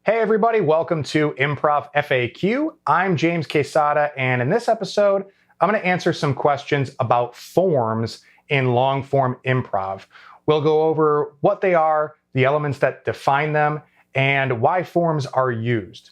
Hey everybody, welcome to Improv FAQ. I'm James Quesada, and in this episode, I'm going to answer some questions about forms in long form improv. We'll go over what they are, the elements that define them, and why forms are used.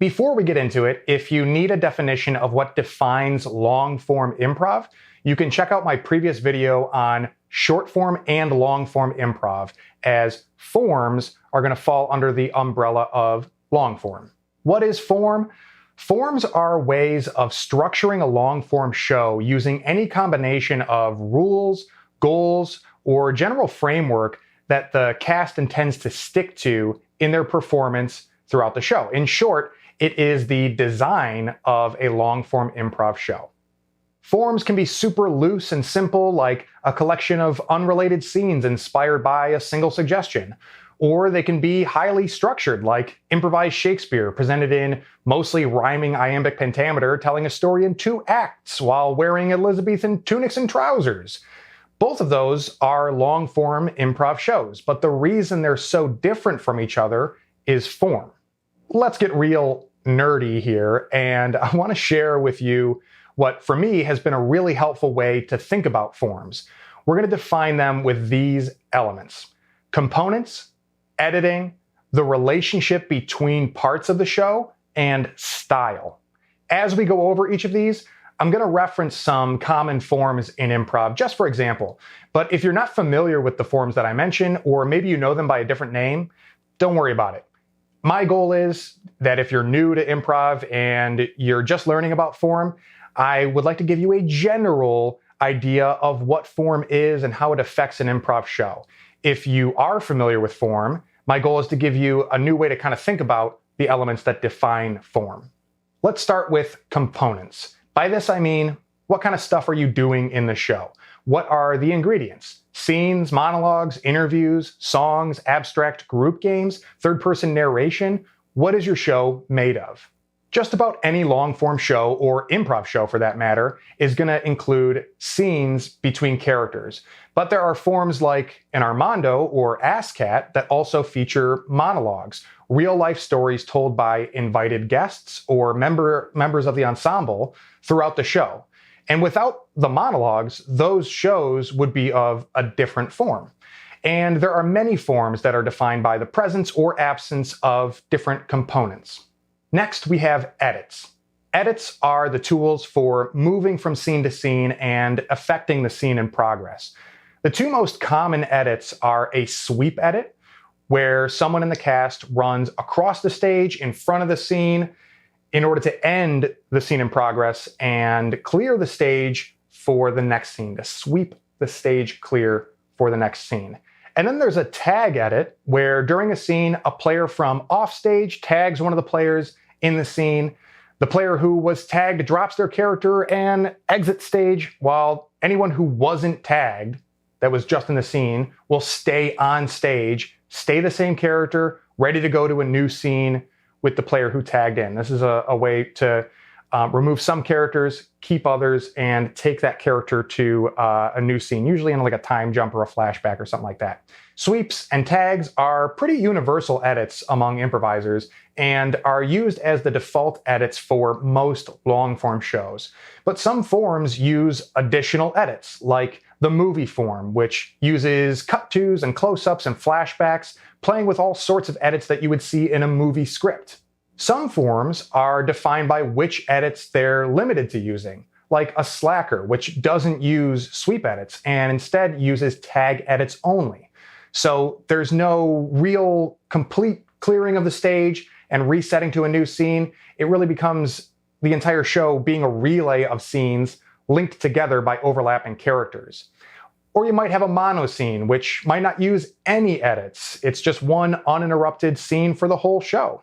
Before we get into it, if you need a definition of what defines long form improv, you can check out my previous video on short form and long form improv, as forms are going to fall under the umbrella of long form. What is form? Forms are ways of structuring a long form show using any combination of rules, goals, or general framework that the cast intends to stick to in their performance throughout the show. In short, it is the design of a long form improv show. Forms can be super loose and simple, like a collection of unrelated scenes inspired by a single suggestion. Or they can be highly structured, like improvised Shakespeare, presented in mostly rhyming iambic pentameter, telling a story in 2 acts while wearing Elizabethan tunics and trousers. Both of those are long-form improv shows, but the reason they're so different from each other is form. Let's get real nerdy here, and I want to share with you what, for me, has been a really helpful way to think about forms. We're going to define them with these elements: components, editing, the relationship between parts of the show, and style. As we go over each of these, I'm going to reference some common forms in improv, just for example. But if you're not familiar with the forms that I mention, or maybe you know them by a different name, don't worry about it. My goal is that if you're new to improv and you're just learning about form, I would like to give you a general idea of what form is and how it affects an improv show. If you are familiar with form, my goal is to give you a new way to kind of think about the elements that define form. Let's start with components. By this, I mean, what kind of stuff are you doing in the show? What are the ingredients? Scenes, monologues, interviews, songs, abstract group games, third-person narration? What is your show made of? Just about any long-form show, or improv show for that matter, is going to include scenes between characters. But there are forms like an Armando or ASCAT that also feature monologues, real-life stories told by invited guests or members of the ensemble throughout the show. And without the monologues, those shows would be of a different form. And there are many forms that are defined by the presence or absence of different components. Next, we have edits. Edits are the tools for moving from scene to scene and affecting the scene in progress. The 2 most common edits are a sweep edit, where someone in the cast runs across the stage in front of the scene in order to end the scene in progress and clear the stage for the next scene, to sweep the stage clear for the next scene. And then there's a tag edit, where during a scene, a player from offstage tags one of the players in the scene. The player who was tagged drops their character and exits stage, while anyone who wasn't tagged, that was just in the scene, will stay on stage, stay the same character, ready to go to a new scene with the player who tagged in. This is a way to remove some characters, keep others, and take that character to a new scene, usually in like a time jump or a flashback or something like that. Sweeps and tags are pretty universal edits among improvisers and are used as the default edits for most long-form shows. But some forms use additional edits, like the movie form, which uses cut-tos and close-ups and flashbacks, playing with all sorts of edits that you would see in a movie script. Some forms are defined by which edits they're limited to using, like a slacker, which doesn't use sweep edits and instead uses tag edits only. So there's no real complete clearing of the stage and resetting to a new scene. It really becomes the entire show being a relay of scenes linked together by overlapping characters. Or you might have a mono scene, which might not use any edits. It's just one uninterrupted scene for the whole show.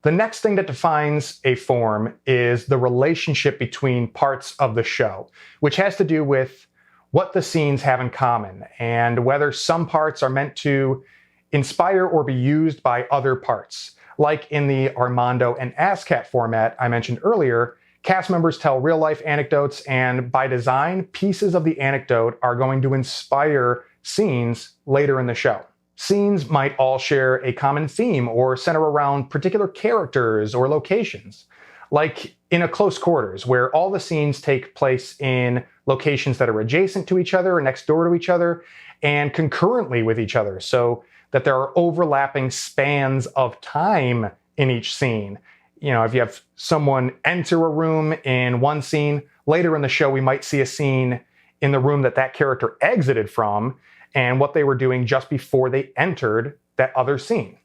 The next thing that defines a form is the relationship between parts of the show, which has to do with what the scenes have in common and whether some parts are meant to inspire or be used by other parts. Like in the Armando and ASCAT format I mentioned earlier, cast members tell real-life anecdotes, and by design, pieces of the anecdote are going to inspire scenes later in the show. Scenes might all share a common theme or center around particular characters or locations, like in a close quarters, where all the scenes take place in locations that are adjacent to each other or next door to each other and concurrently with each other, so that there are overlapping spans of time in each scene. If you have someone enter a room in one scene, later in the show, we might see a scene in the room that character exited from and what they were doing just before they entered that other scene.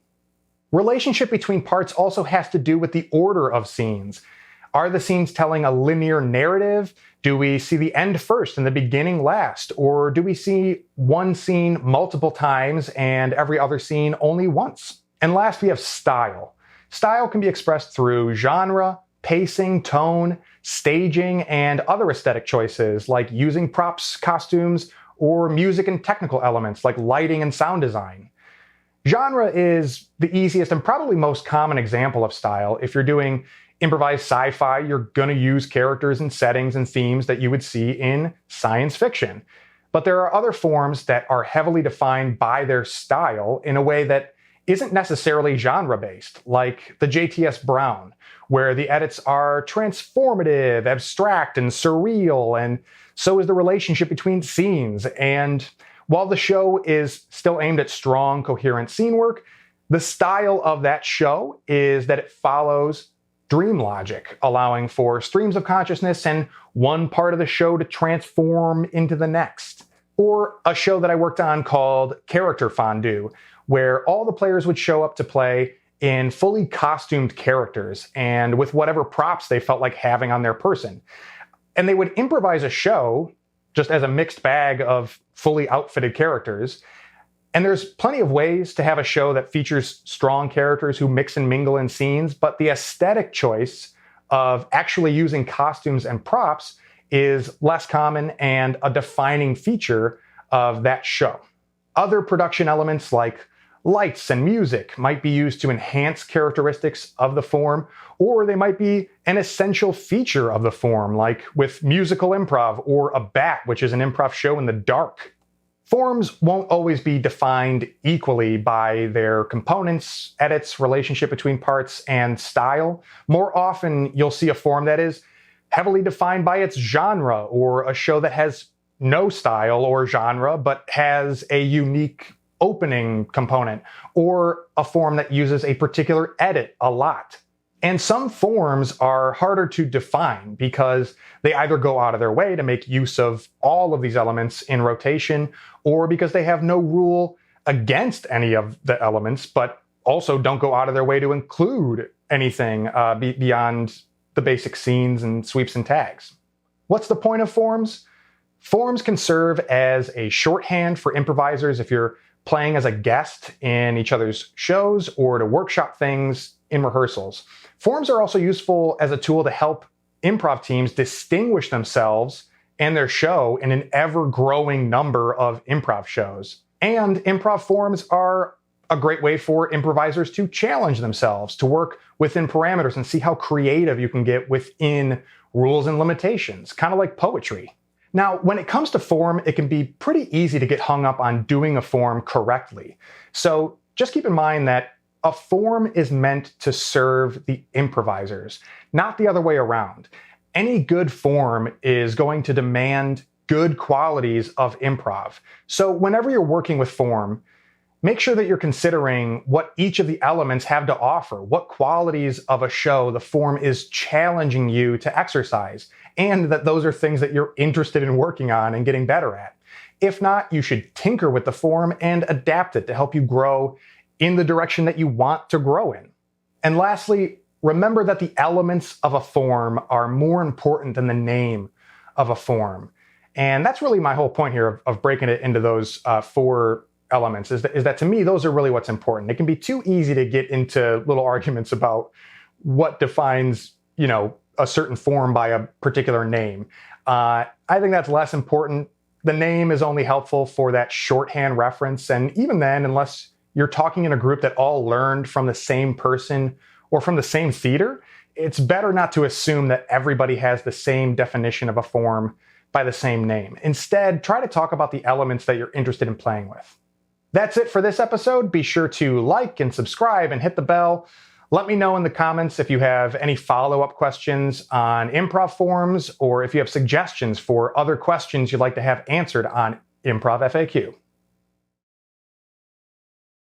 Relationship between parts also has to do with the order of scenes. Are the scenes telling a linear narrative? Do we see the end first and the beginning last? Or do we see one scene multiple times and every other scene only once? And last, we have style. Style can be expressed through genre, pacing, tone, staging, and other aesthetic choices like using props, costumes, or music and technical elements like lighting and sound design. Genre is the easiest and probably most common example of style. If you're doing improvised sci-fi, you're going to use characters and settings and themes that you would see in science fiction. But there are other forms that are heavily defined by their style in a way that isn't necessarily genre-based, like the JTS Brown, where the edits are transformative, abstract, and surreal, and so is the relationship between scenes. And while the show is still aimed at strong, coherent scene work, the style of that show is that it follows dream logic, allowing for streams of consciousness and one part of the show to transform into the next. Or a show that I worked on called Character Fondue, where all the players would show up to play in fully costumed characters and with whatever props they felt like having on their person. And they would improvise a show just as a mixed bag of fully outfitted characters. And there's plenty of ways to have a show that features strong characters who mix and mingle in scenes, but the aesthetic choice of actually using costumes and props is less common and a defining feature of that show. Other production elements like lights and music might be used to enhance characteristics of the form, or they might be an essential feature of the form, like with musical improv or a bat, which is an improv show in the dark. Forms won't always be defined equally by their components, edits, relationship between parts, and style. More often, you'll see a form that is heavily defined by its genre, or a show that has no style or genre, but has a unique opening component, or a form that uses a particular edit a lot. And some forms are harder to define because they either go out of their way to make use of all of these elements in rotation, or because they have no rule against any of the elements, but also don't go out of their way to include anything beyond the basic scenes and sweeps and tags. What's the point of forms? Forms can serve as a shorthand for improvisers if you're playing as a guest in each other's shows or to workshop things in rehearsals. Forms are also useful as a tool to help improv teams distinguish themselves and their show in an ever-growing number of improv shows. And improv forms are a great way for improvisers to challenge themselves, to work within parameters and see how creative you can get within rules and limitations, kind of like poetry. Now, when it comes to form, it can be pretty easy to get hung up on doing a form correctly. So just keep in mind that a form is meant to serve the improvisers, not the other way around. Any good form is going to demand good qualities of improv. So whenever you're working with form, make sure that you're considering what each of the elements have to offer, what qualities of a show the form is challenging you to exercise, and that those are things that you're interested in working on and getting better at. If not, you should tinker with the form and adapt it to help you grow in the direction that you want to grow in. And lastly, remember that the elements of a form are more important than the name of a form. And that's really my whole point here of breaking it into those four elements, is that to me, those are really what's important. It can be too easy to get into little arguments about what defines, a certain form by a particular name. I think that's less important. The name is only helpful for that shorthand reference. And even then, unless you're talking in a group that all learned from the same person or from the same theater, it's better not to assume that everybody has the same definition of a form by the same name. Instead, try to talk about the elements that you're interested in playing with. That's it for this episode. Be sure to like and subscribe and hit the bell. Let me know in the comments if you have any follow-up questions on improv forms or if you have suggestions for other questions you'd like to have answered on Improv FAQ.